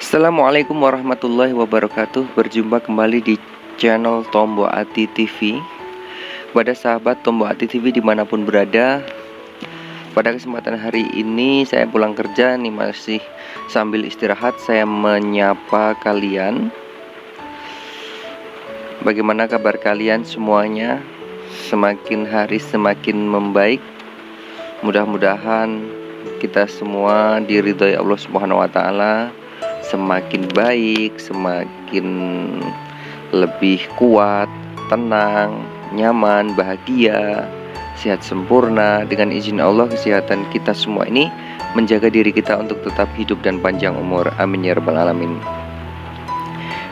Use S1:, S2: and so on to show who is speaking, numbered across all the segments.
S1: Assalamualaikum warahmatullahi wabarakatuh. Berjumpa kembali di channel Tombo Ati TV. Pada sahabat Tombo Ati TV dimanapun berada, pada kesempatan hari ini saya pulang kerja nih, masih sambil istirahat saya menyapa kalian. Bagaimana kabar kalian semuanya? Semakin hari semakin membaik. Mudah-mudahan kita semua diridhoi Allah Subhanahu wa taala, semakin baik, semakin lebih kuat, tenang, nyaman, bahagia, sehat sempurna. Dengan izin Allah, kesehatan kita semua ini menjaga diri kita untuk tetap hidup dan panjang umur. Amin ya rabbal alamin.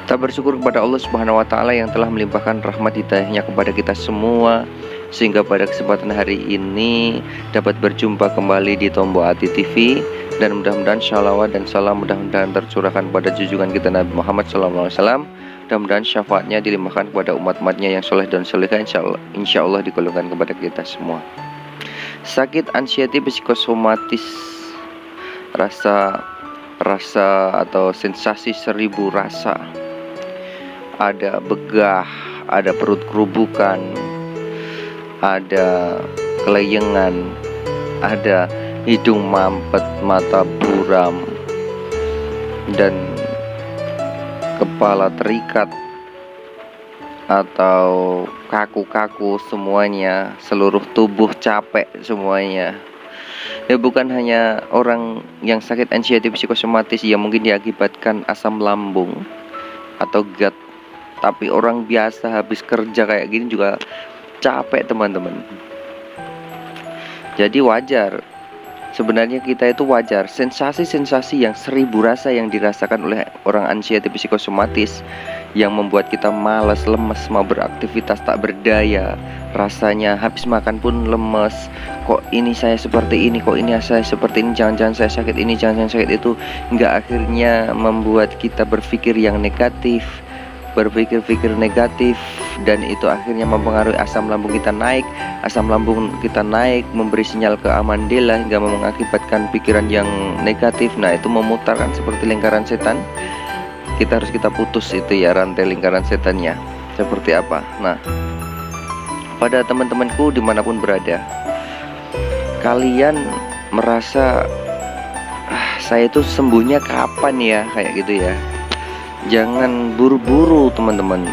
S1: Kita bersyukur kepada Allah Subhanahu wa taala yang telah melimpahkan rahmat hidayahnya kepada kita semua, sehingga pada kesempatan hari ini dapat berjumpa kembali di Tombo Ati TV. Dan mudah-mudahan shalawat dan salam mudah-mudahan tercurahkan pada junjungan kita Nabi Muhammad SAW. Mudah-mudahan syafaatnya dilimpahkan kepada umat-umatnya yang soleh dan solehah, insya Allah digolongkan kepada kita semua. Sakit anxiety psikosomatis, rasa atau sensasi seribu rasa, ada begah, ada perut kerubukan, ada kelayengan, ada hidung mampet, mata buram, dan kepala terikat atau kaku-kaku semuanya, seluruh tubuh capek semuanya. Ya, bukan hanya orang yang sakit anxiety psikosomatis yang mungkin diakibatkan asam lambung atau GERD, tapi orang biasa habis kerja kayak gini juga capek, teman-teman. Jadi wajar, sebenarnya kita itu wajar sensasi-sensasi yang seribu rasa yang dirasakan oleh orang anxiety psikosomatis, yang membuat kita malas, lemes, mau beraktivitas tak berdaya, rasanya habis makan pun lemes. Kok ini saya seperti ini, kok ini saya seperti ini, jangan-jangan saya sakit ini, jangan-jangan sakit itu, hingga akhirnya membuat kita berpikir yang negatif, berpikir-pikir negatif, dan itu akhirnya mempengaruhi asam lambung kita naik. Asam lambung kita naik memberi sinyal ke amandela hingga mengakibatkan pikiran yang negatif. Nah, itu memutarkan seperti lingkaran setan. Kita putus itu ya, rantai lingkaran setannya seperti apa. Nah, pada teman-temanku dimanapun berada, kalian merasa saya itu sembuhnya kapan ya, kayak gitu ya. Jangan buru-buru, teman-teman.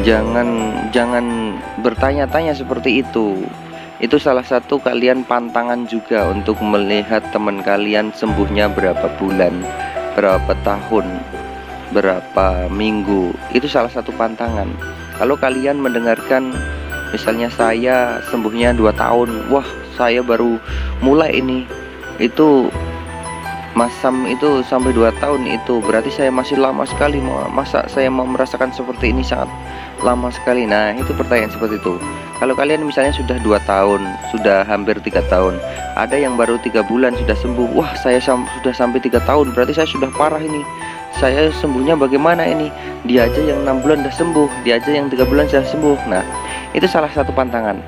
S1: Jangan bertanya-tanya seperti itu. Itu salah satu kalian pantangan juga untuk melihat teman kalian sembuhnya berapa bulan, berapa tahun, berapa minggu. Itu salah satu pantangan. Kalau kalian mendengarkan misalnya saya sembuhnya 2 tahun, wah saya baru mulai ini, itu masam itu sampai 2 tahun, itu berarti saya masih lama sekali. Masa saya mau merasakan seperti ini, sangat lama sekali. Nah, itu pertanyaan seperti itu. Kalau kalian misalnya sudah 2 tahun, sudah hampir 3 tahun, ada yang baru 3 bulan sudah sembuh, wah saya sudah sampai 3 tahun, berarti saya sudah parah ini, saya sembuhnya bagaimana ini? Dia aja yang 6 bulan sudah sembuh, dia aja yang 3 bulan sudah sembuh. Nah, itu salah satu pantangan.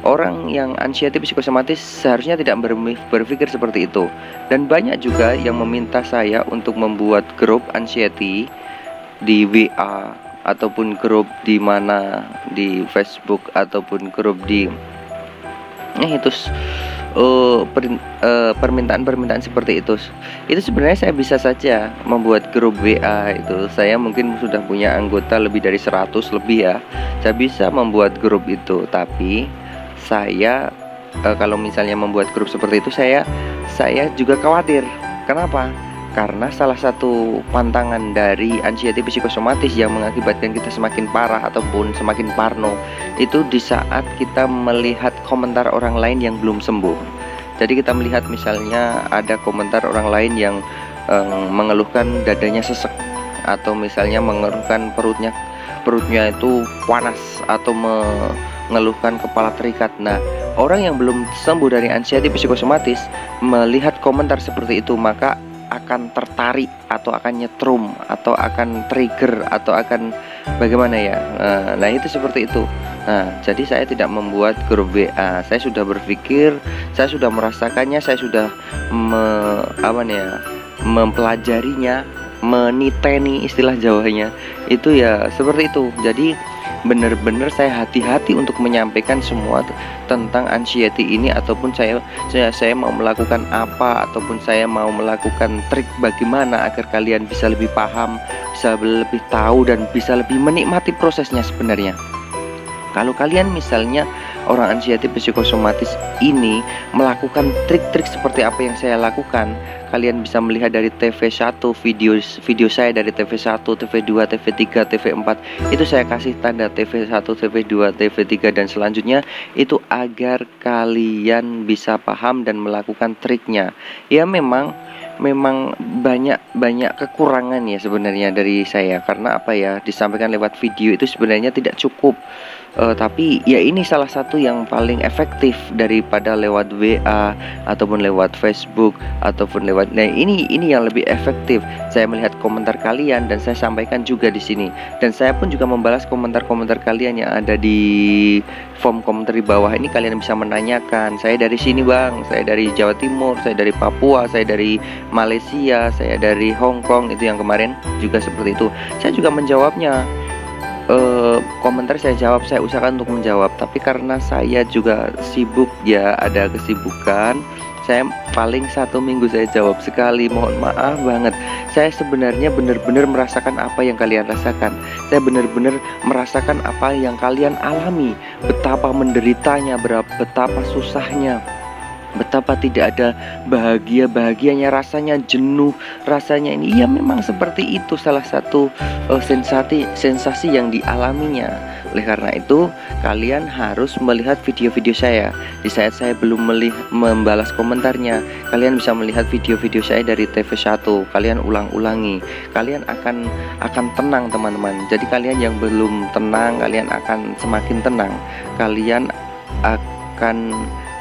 S1: Orang yang anxiety psikosomatis seharusnya tidak berpikir seperti itu. Dan banyak juga yang meminta saya untuk membuat grup anxiety di WA, ataupun grup di mana, di Facebook, ataupun grup di permintaan seperti itu. Itu sebenarnya saya bisa saja membuat grup WA itu. Saya mungkin sudah punya anggota lebih dari 100 lebih ya. Saya bisa membuat grup itu, tapi saya kalau misalnya membuat grup seperti itu, saya juga khawatir. Kenapa? Karena salah satu pantangan dari anxiety psikosomatis yang mengakibatkan kita semakin parah ataupun semakin parno itu di saat kita melihat komentar orang lain yang belum sembuh. Jadi kita melihat misalnya ada komentar orang lain yang mengeluhkan dadanya sesek, atau misalnya mengeluhkan perutnya itu panas, atau mengeluhkan kepala terikat. Nah, orang yang belum sembuh dari anxiety psikosomatis melihat komentar seperti itu, maka akan tertarik, atau akan nyetrum, atau akan trigger, atau akan bagaimana ya. Nah, itu seperti itu. Nah, jadi saya tidak membuat grup WA. Saya sudah berpikir, saya sudah merasakannya, saya sudah mempelajarinya, meniteni istilah Jawanya itu ya seperti itu. Jadi benar-benar saya hati-hati untuk menyampaikan semua tentang anxiety ini, ataupun saya mau melakukan apa, ataupun saya mau melakukan trik bagaimana agar kalian bisa lebih paham, bisa lebih tahu, dan bisa lebih menikmati prosesnya sebenarnya. Kalau kalian misalnya orang anxiety psikosomatis ini melakukan trik-trik seperti apa yang saya lakukan, kalian bisa melihat dari TV1, video saya dari TV1, TV2, TV3, TV4. Itu saya kasih tanda TV1, TV2, TV3 dan selanjutnya, itu agar kalian bisa paham dan melakukan triknya. Ya memang banyak kekurangan ya sebenarnya dari saya, karena apa ya, disampaikan lewat video itu sebenarnya tidak cukup. Tapi ya ini salah satu yang paling efektif daripada lewat WA ataupun lewat Facebook ataupun lewat, nah ini yang lebih efektif. Saya melihat komentar kalian dan saya sampaikan juga di sini, dan saya pun juga membalas komentar-komentar kalian yang ada di form komentar di bawah ini. Kalian bisa menanyakan, saya dari sini bang, saya dari Jawa Timur, saya dari Papua, saya dari Malaysia, saya dari Hong Kong, itu yang kemarin juga seperti itu. Saya juga menjawabnya. Komentar saya jawab, saya usahakan untuk menjawab. Tapi karena saya juga sibuk ya, ada kesibukan, saya paling 1 minggu saya jawab sekali. Mohon maaf banget. Saya sebenarnya benar-benar merasakan apa yang kalian rasakan. Saya benar-benar merasakan apa yang kalian alami. Betapa menderitanya, betapa susahnya, betapa tidak ada bahagianya, rasanya jenuh, rasanya ini. Ya memang seperti itu salah satu sensasi yang dialaminya. Oleh karena itu kalian harus melihat video-video saya. Di saat saya belum membalas komentarnya, kalian bisa melihat video-video saya dari TV1. Kalian ulang-ulangi, kalian akan tenang teman-teman. Jadi kalian yang belum tenang, kalian akan semakin tenang. Kalian akan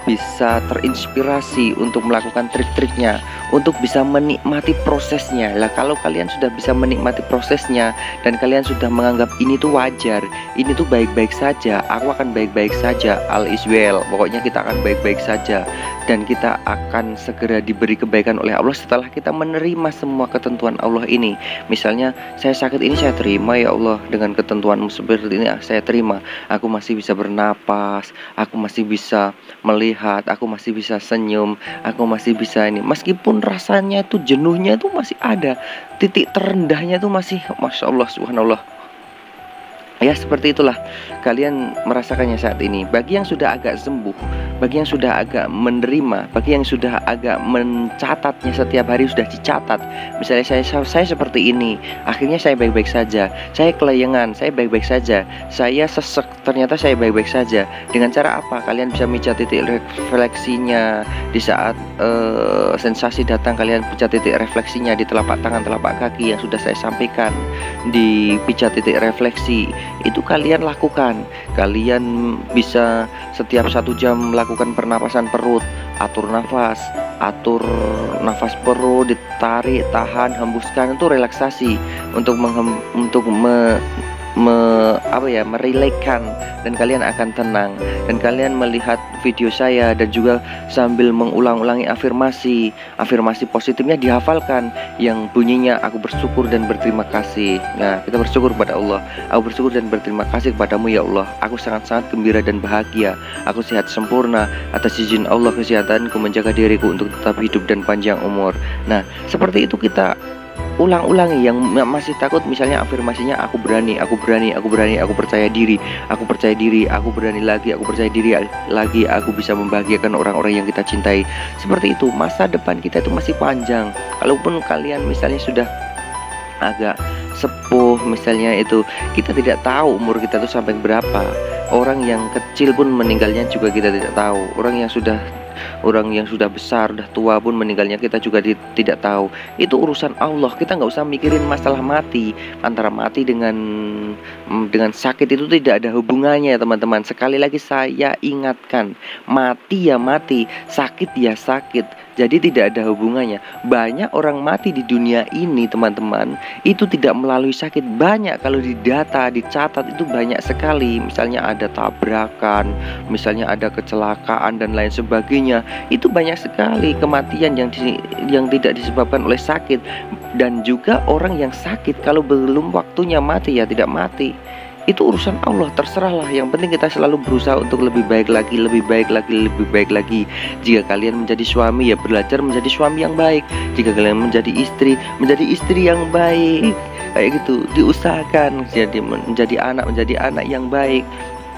S1: bisa terinspirasi untuk melakukan trik-triknya, untuk bisa menikmati prosesnya. Lah kalau kalian sudah bisa menikmati prosesnya dan kalian sudah menganggap ini tuh wajar, ini tuh baik-baik saja, aku akan baik-baik saja, all is well, pokoknya kita akan baik-baik saja, dan kita akan segera diberi kebaikan oleh Allah setelah kita menerima semua ketentuan Allah ini. Misalnya saya sakit ini, saya terima ya Allah, dengan ketentuanmu seperti ini saya terima. Aku masih bisa bernapas, aku masih bisa melihat, aku masih bisa senyum, aku masih bisa ini. Meskipun rasanya itu jenuhnya itu masih ada, titik terendahnya itu masih, Masya Allah, Subhanallah. Ya seperti itulah kalian merasakannya saat ini. Bagi yang sudah agak sembuh, bagi yang sudah agak menerima, bagi yang sudah agak mencatatnya, setiap hari sudah dicatat. Misalnya saya seperti ini, akhirnya saya baik-baik saja. Saya kelayangan, saya baik-baik saja. Saya sesek, ternyata saya baik-baik saja. Dengan cara apa? Kalian bisa mencatat titik refleksinya. Di saat sensasi datang, kalian pijat titik refleksinya di telapak tangan, telapak kaki yang sudah saya sampaikan. Di pijat titik refleksi itu kalian lakukan. Kalian bisa setiap 1 jam melakukan pernapasan perut, atur nafas perut, ditarik, tahan, hembuskan, itu relaksasi untuk merelaxkan, dan kalian akan tenang. Dan kalian melihat video saya dan juga sambil mengulang-ulangi afirmasi positifnya dihafalkan, yang bunyinya aku bersyukur dan berterima kasih. Nah, kita bersyukur kepada Allah. Aku bersyukur dan berterima kasih kepadamu ya Allah. Aku sangat-sangat gembira dan bahagia. Aku sehat sempurna atas izin Allah, kesehatanku menjaga diriku untuk tetap hidup dan panjang umur. Nah, seperti itu kita ulang-ulangi. Yang masih takut, misalnya afirmasinya aku berani, aku percaya diri, aku berani lagi, aku percaya diri lagi, aku bisa membahagiakan orang-orang yang kita cintai. Seperti itu, masa depan kita itu masih panjang. Kalaupun kalian misalnya sudah agak sepuh, misalnya itu, kita tidak tahu umur kita itu sampai berapa. Orang yang kecil pun meninggalnya juga kita tidak tahu. Orang yang sudah besar, udah tua pun meninggalnya kita juga tidak tahu. Itu urusan Allah. Kita nggak usah mikirin masalah mati. Antara mati dengan sakit itu tidak ada hubungannya ya teman-teman. Sekali lagi saya ingatkan, mati ya mati, sakit ya sakit. Jadi tidak ada hubungannya. Banyak orang mati di dunia ini teman-teman, itu tidak melalui sakit. Banyak, kalau di data, dicatat itu banyak sekali. Misalnya ada tabrakan, misalnya ada kecelakaan dan lain sebagainya. Itu banyak sekali kematian yang tidak disebabkan oleh sakit. Dan juga orang yang sakit kalau belum waktunya mati ya tidak mati. Itu urusan Allah, terserahlah. Yang penting kita selalu berusaha untuk lebih baik lagi, lebih baik lagi, lebih baik lagi. Jika kalian menjadi suami ya belajar menjadi suami yang baik. Jika kalian menjadi istri yang baik. Kayak gitu, diusahakan menjadi anak yang baik.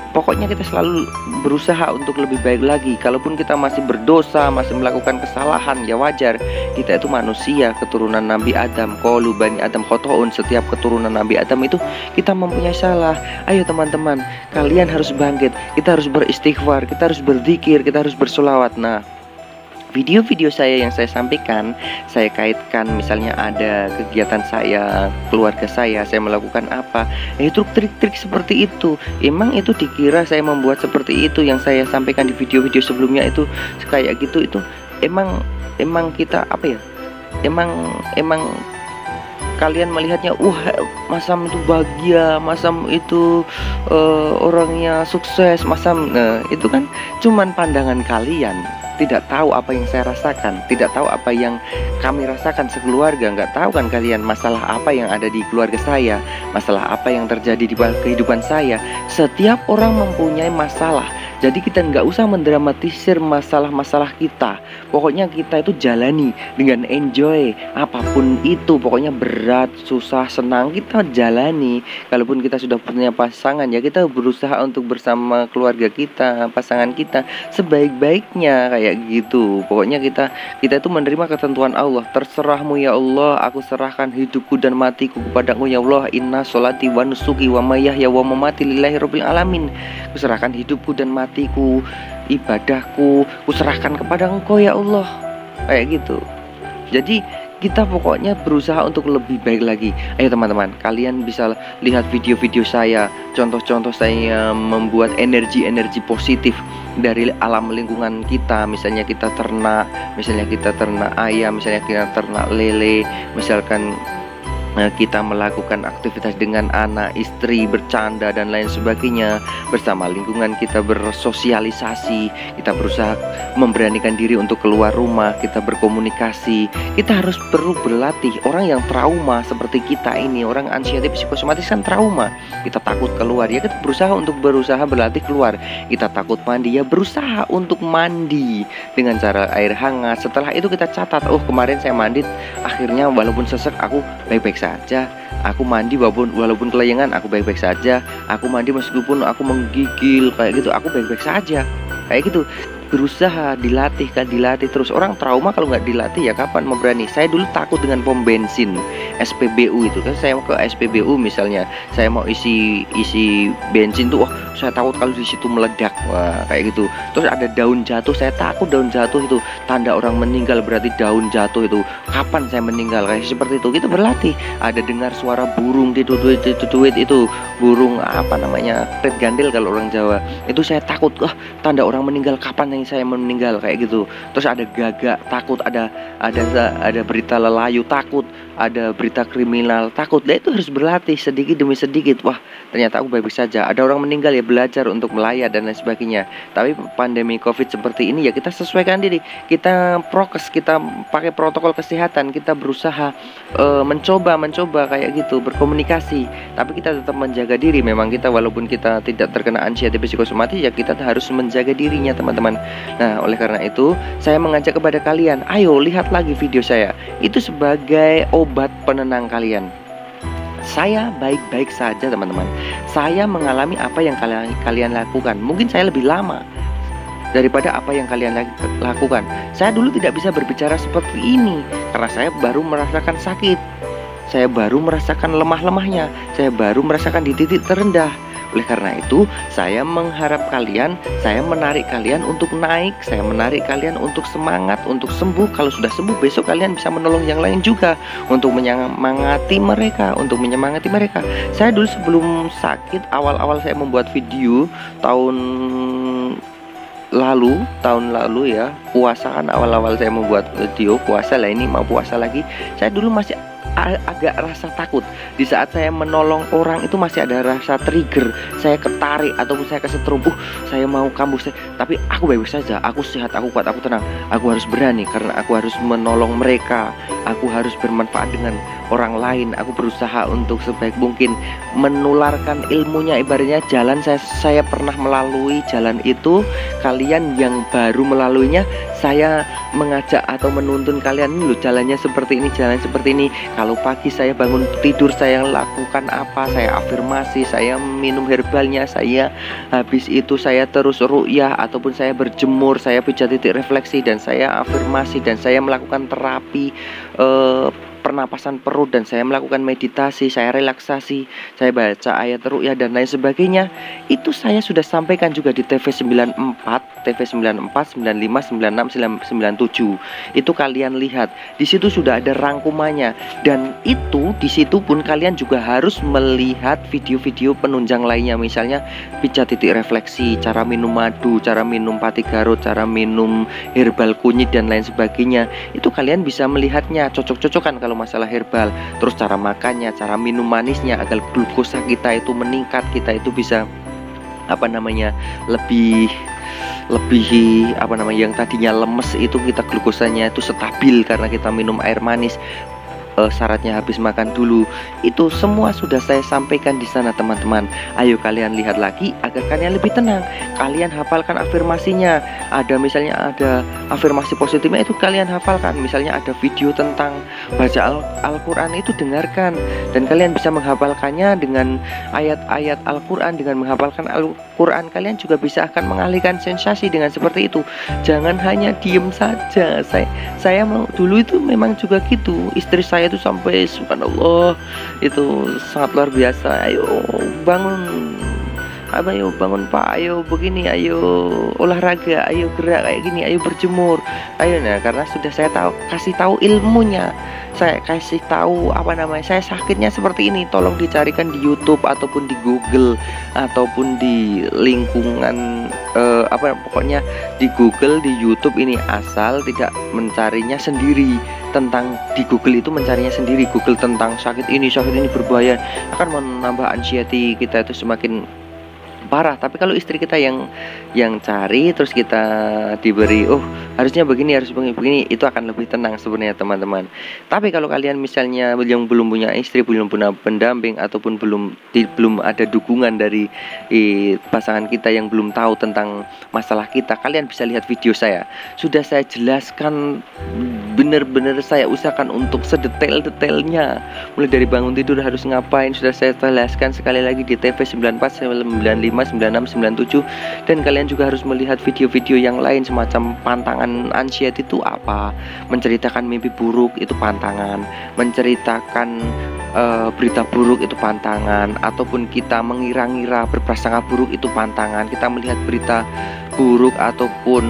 S1: Pokoknya kita selalu berusaha untuk lebih baik lagi. Kalaupun kita masih berdosa, masih melakukan kesalahan, ya wajar. Kita itu manusia, keturunan Nabi Adam. Qalu bani Adam khotoun. Setiap keturunan Nabi Adam itu kita mempunyai salah. Ayo teman-teman, kalian harus bangkit. Kita harus beristighfar, kita harus berzikir, kita harus bersolawat. Nah, video-video saya yang saya sampaikan, saya kaitkan misalnya ada kegiatan saya, keluarga saya melakukan apa, itu trik-trik seperti itu. Emang itu dikira saya membuat seperti itu yang saya sampaikan di video-video sebelumnya itu kayak gitu. Itu emang kita apa ya? Emang kalian melihatnya, Masam itu bahagia, Masam itu orangnya sukses, Masam. Nah, itu kan cuman pandangan kalian. Tidak tahu apa yang saya rasakan, tidak tahu apa yang kami rasakan sekeluarga. Nggak tahu kan kalian masalah apa yang ada di keluarga saya, masalah apa yang terjadi di kehidupan saya. Setiap orang mempunyai masalah. Jadi kita nggak usah mendramatisir masalah-masalah kita. Pokoknya kita itu jalani dengan enjoy. Apapun itu, pokoknya berat, susah, senang, kita jalani. Kalaupun kita sudah punya pasangan, ya kita berusaha untuk bersama keluarga kita, pasangan kita sebaik-baiknya kayak gitu. Pokoknya kita itu menerima ketentuan Allah. Terserahmu ya Allah, aku serahkan hidupku dan matiku kepadamu ya Allah. Inna sholati wa nusuki wa mahyaya wa mamati lillahi rabbil alamin. Kuserahkan hidupku dan matiku, ibadahku, kuserahkan kepada Engkau ya Allah. Kayak gitu. Jadi kita pokoknya berusaha untuk lebih baik lagi. Ayo teman-teman, kalian bisa lihat video-video saya, contoh-contoh saya membuat energi-energi positif dari alam lingkungan kita. Misalnya kita ternak ayam, misalnya kita ternak lele, misalkan kita melakukan aktivitas dengan anak, istri, bercanda dan lain sebagainya. Bersama lingkungan kita bersosialisasi, kita berusaha memberanikan diri untuk keluar rumah, kita berkomunikasi. Kita harus perlu berlatih. Orang yang trauma seperti kita ini, orang anxiety psikosomatis kan trauma. Kita takut keluar, ya kita berusaha berlatih keluar. Kita takut mandi, ya berusaha untuk mandi dengan cara air hangat. Setelah itu kita catat, kemarin saya mandi, akhirnya walaupun sesek aku baik-baik saja. Aku mandi walaupun kelayangan, aku baik-baik saja. Aku mandi meskipun aku menggigil kayak gitu, aku baik-baik saja. Kayak gitu. Berusaha dilatih terus. Orang trauma kalau nggak dilatih ya kapan mau berani. Saya dulu takut dengan pom bensin SPBU itu kan. Saya mau ke SPBU misalnya, saya mau isi bensin tuh, saya takut kalau di situ meledak. Wah, kayak gitu. Terus ada daun jatuh, saya takut daun jatuh itu tanda orang meninggal, berarti daun jatuh itu kapan saya meninggal, kayak seperti itu. Kita berlatih. Ada dengar suara burung itu burung apa namanya, red gandil kalau orang Jawa. Itu saya takut, tanda orang meninggal, kapan saya meninggal, kayak gitu. Terus ada gagak, takut. Ada berita lelayu, takut. Ada berita kriminal, takut. Nah, itu harus berlatih sedikit demi sedikit. Wah, ternyata aku baik-baik saja. Ada orang meninggal, ya belajar untuk melayat dan lain sebagainya. Tapi pandemi COVID seperti ini ya kita sesuaikan diri. Kita prokes, kita pakai protokol kesehatan, kita berusaha mencoba kayak gitu, berkomunikasi. Tapi kita tetap menjaga diri. Memang kita walaupun kita tidak terkena anxiety psikosomatis, ya kita harus menjaga dirinya teman-teman. Nah, oleh karena itu saya mengajak kepada kalian, ayo lihat lagi video saya. Itu sebagai obat penenang kalian. Saya baik-baik saja teman-teman. Saya mengalami apa yang kalian lakukan. Mungkin saya lebih lama daripada apa yang kalian lakukan. Saya dulu tidak bisa berbicara seperti ini karena saya baru merasakan sakit. Saya baru merasakan lemah-lemahnya. Saya baru merasakan di titik terendah. Oleh karena itu, saya mengharap kalian, saya menarik kalian untuk naik, saya menarik kalian untuk semangat, untuk sembuh. Kalau sudah sembuh, besok kalian bisa menolong yang lain juga, untuk menyemangati mereka, Saya dulu sebelum sakit, awal-awal saya membuat video tahun tahun lalu ya, puasa kan awal-awal saya membuat video puasa lah, ini mau puasa lagi. Saya dulu masih agak rasa takut. Di saat saya menolong orang itu masih ada rasa trigger, saya ketarik ataupun saya kesetrum, saya mau kambuh, tapi aku baik saja, aku sehat, aku kuat, aku tenang, aku harus berani karena aku harus menolong mereka, aku harus bermanfaat dengan orang lain, aku berusaha untuk sebaik mungkin menularkan ilmunya. Ibaratnya jalan saya pernah melalui jalan itu, kalian yang baru melaluinya, saya mengajak atau menuntun kalian, loh jalannya seperti ini, jalan seperti ini. Kalau pagi saya bangun tidur, saya lakukan apa? Saya afirmasi, saya minum herbalnya, saya habis itu saya terus ruqyah ataupun saya berjemur, saya pijat titik refleksi, dan saya afirmasi, dan saya melakukan terapi pernapasan perut, dan saya melakukan meditasi, saya relaksasi, saya baca ayat ruqyah dan lain sebagainya. Itu saya sudah sampaikan juga di TV 94, TV 94, 95, 96, 97. Itu kalian lihat, di situ sudah ada rangkumannya, dan itu di situ pun kalian juga harus melihat video-video penunjang lainnya, misalnya pijat titik refleksi, cara minum madu, cara minum pati garut, cara minum herbal kunyit dan lain sebagainya. Itu kalian bisa melihatnya, cocok-cocokan kalau masalah herbal. Terus cara makannya, cara minum manisnya agar glukosa kita itu meningkat, kita itu bisa lebih yang tadinya lemes itu kita glukosanya itu stabil karena kita minum air manis. Syaratnya habis makan dulu. Itu semua sudah saya sampaikan di sana, teman-teman. Ayo kalian lihat lagi agar kalian lebih tenang. Kalian hafalkan afirmasinya. Misalnya ada afirmasi positifnya, itu kalian hafalkan. Misalnya ada video tentang baca Al-Quran, itu dengarkan, dan kalian bisa menghafalkannya dengan ayat-ayat Al-Quran. Dengan menghafalkan Al-Quran, kalian juga bisa akan mengalihkan sensasi dengan seperti itu. Jangan hanya diem saja. Saya mau dulu itu memang juga gitu. Istri saya itu sampai subhanallah itu sangat luar biasa. Ayo bangun, ayo bangun Pak, ayo begini, ayo olahraga, ayo gerak kayak gini, ayo berjemur, ayo. Nah, karena sudah saya kasih tahu ilmunya, saya kasih tahu saya sakitnya seperti ini, tolong dicarikan di YouTube ataupun di Google ataupun di lingkungan pokoknya di Google, di YouTube ini, asal tidak mencarinya sendiri. Tentang di Google itu mencarinya sendiri, Google tentang sakit ini berbahaya, akan menambah anxiety kita itu semakin parah. Tapi kalau istri kita yang cari, terus kita diberi harusnya begini, harus begini, itu akan lebih tenang sebenarnya, teman-teman. Tapi kalau kalian misalnya yang belum punya istri, belum punya pendamping, ataupun belum ada dukungan dari pasangan kita yang belum tahu tentang masalah kita, kalian bisa lihat video saya. Sudah saya jelaskan benar-benar, saya usahakan untuk sedetail-detailnya, mulai dari bangun tidur harus ngapain, sudah saya jelaskan sekali lagi di TV 94, 95, 96, 97. Dan kalian juga harus melihat video-video yang lain semacam pantangan anxiety itu apa, menceritakan mimpi buruk itu pantangan, menceritakan berita buruk itu pantangan, ataupun kita mengira-ngira berprasangka buruk itu pantangan, kita melihat berita buruk ataupun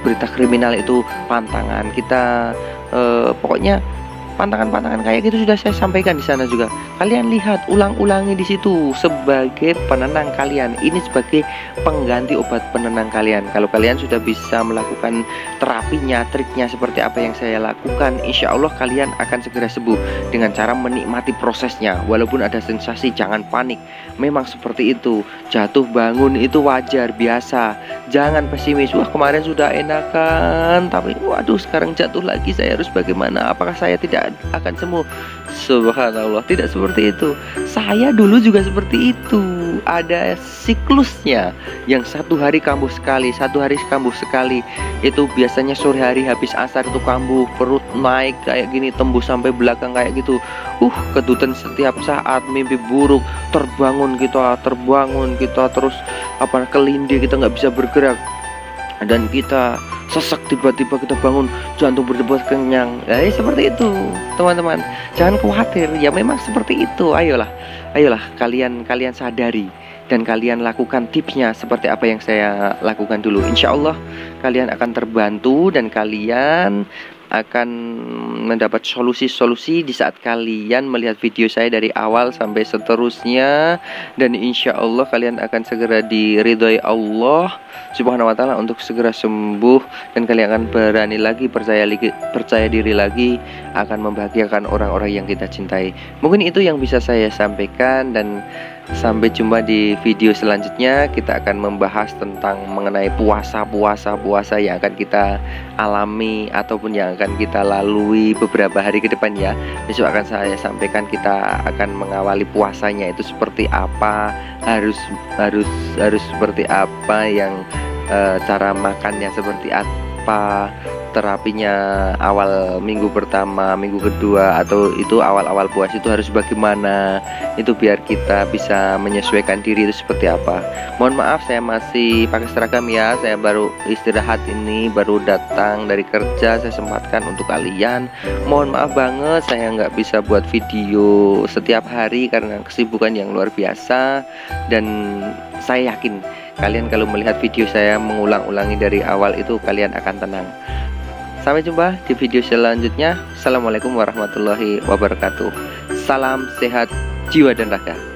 S1: berita kriminal itu pantangan. Kita pokoknya pantangan-pantangan kayak gitu sudah saya sampaikan di sana juga. Kalian lihat, ulang-ulangi di situ sebagai penenang kalian. Ini sebagai pengganti obat penenang kalian. Kalau kalian sudah bisa melakukan terapinya, triknya seperti apa yang saya lakukan, insya Allah kalian akan segera sembuh dengan cara menikmati prosesnya. Walaupun ada sensasi, jangan panik. Memang seperti itu. Jatuh bangun itu wajar, biasa. Jangan pesimis. Wah, kemarin sudah enakan, tapi waduh sekarang jatuh lagi, saya harus bagaimana? Apakah saya tidak akan sembuh? Subhanallah, tidak seperti itu. Saya dulu juga seperti itu. Ada siklusnya, yang satu hari kambuh sekali, satu hari kambuh sekali. Itu biasanya sore hari habis asar itu kambuh, perut naik kayak gini, tembus sampai belakang kayak gitu. Kedutan setiap saat, mimpi buruk, terbangun kita terus kelindih, kita nggak bisa bergerak, dan kita sesak, tiba-tiba kita bangun, jantung berdebar kenyang. Seperti itu, teman-teman. Jangan khawatir, ya memang seperti itu. Ayolah kalian sadari dan kalian lakukan tipsnya seperti apa yang saya lakukan dulu. Insya Allah kalian akan terbantu dan kalian akan mendapat solusi-solusi di saat kalian melihat video saya dari awal sampai seterusnya. Dan insya Allah kalian akan segera diridhoi Allah Subhanahu wa ta'ala untuk segera sembuh. Dan kalian akan berani lagi, percaya diri lagi, akan membahagiakan orang-orang yang kita cintai. Mungkin itu yang bisa saya sampaikan, dan sampai jumpa di video selanjutnya. Kita akan membahas tentang mengenai puasa yang akan kita alami ataupun yang akan kita lalui beberapa hari ke depan ya. Besok akan saya sampaikan kita akan mengawali puasanya itu seperti apa, harus seperti apa, yang cara makannya seperti apa, terapinya awal minggu pertama, minggu kedua, atau itu awal-awal puasa itu harus bagaimana, itu biar kita bisa menyesuaikan diri itu seperti apa. Mohon maaf saya masih pakai seragam ya, saya baru istirahat ini, baru datang dari kerja, saya sempatkan untuk kalian. Mohon maaf banget saya nggak bisa buat video setiap hari karena kesibukan yang luar biasa. Dan saya yakin kalian kalau melihat video saya mengulang-ulangi dari awal itu kalian akan tenang. Sampai jumpa di video selanjutnya. Assalamualaikum warahmatullahi wabarakatuh. Salam sehat jiwa dan raga.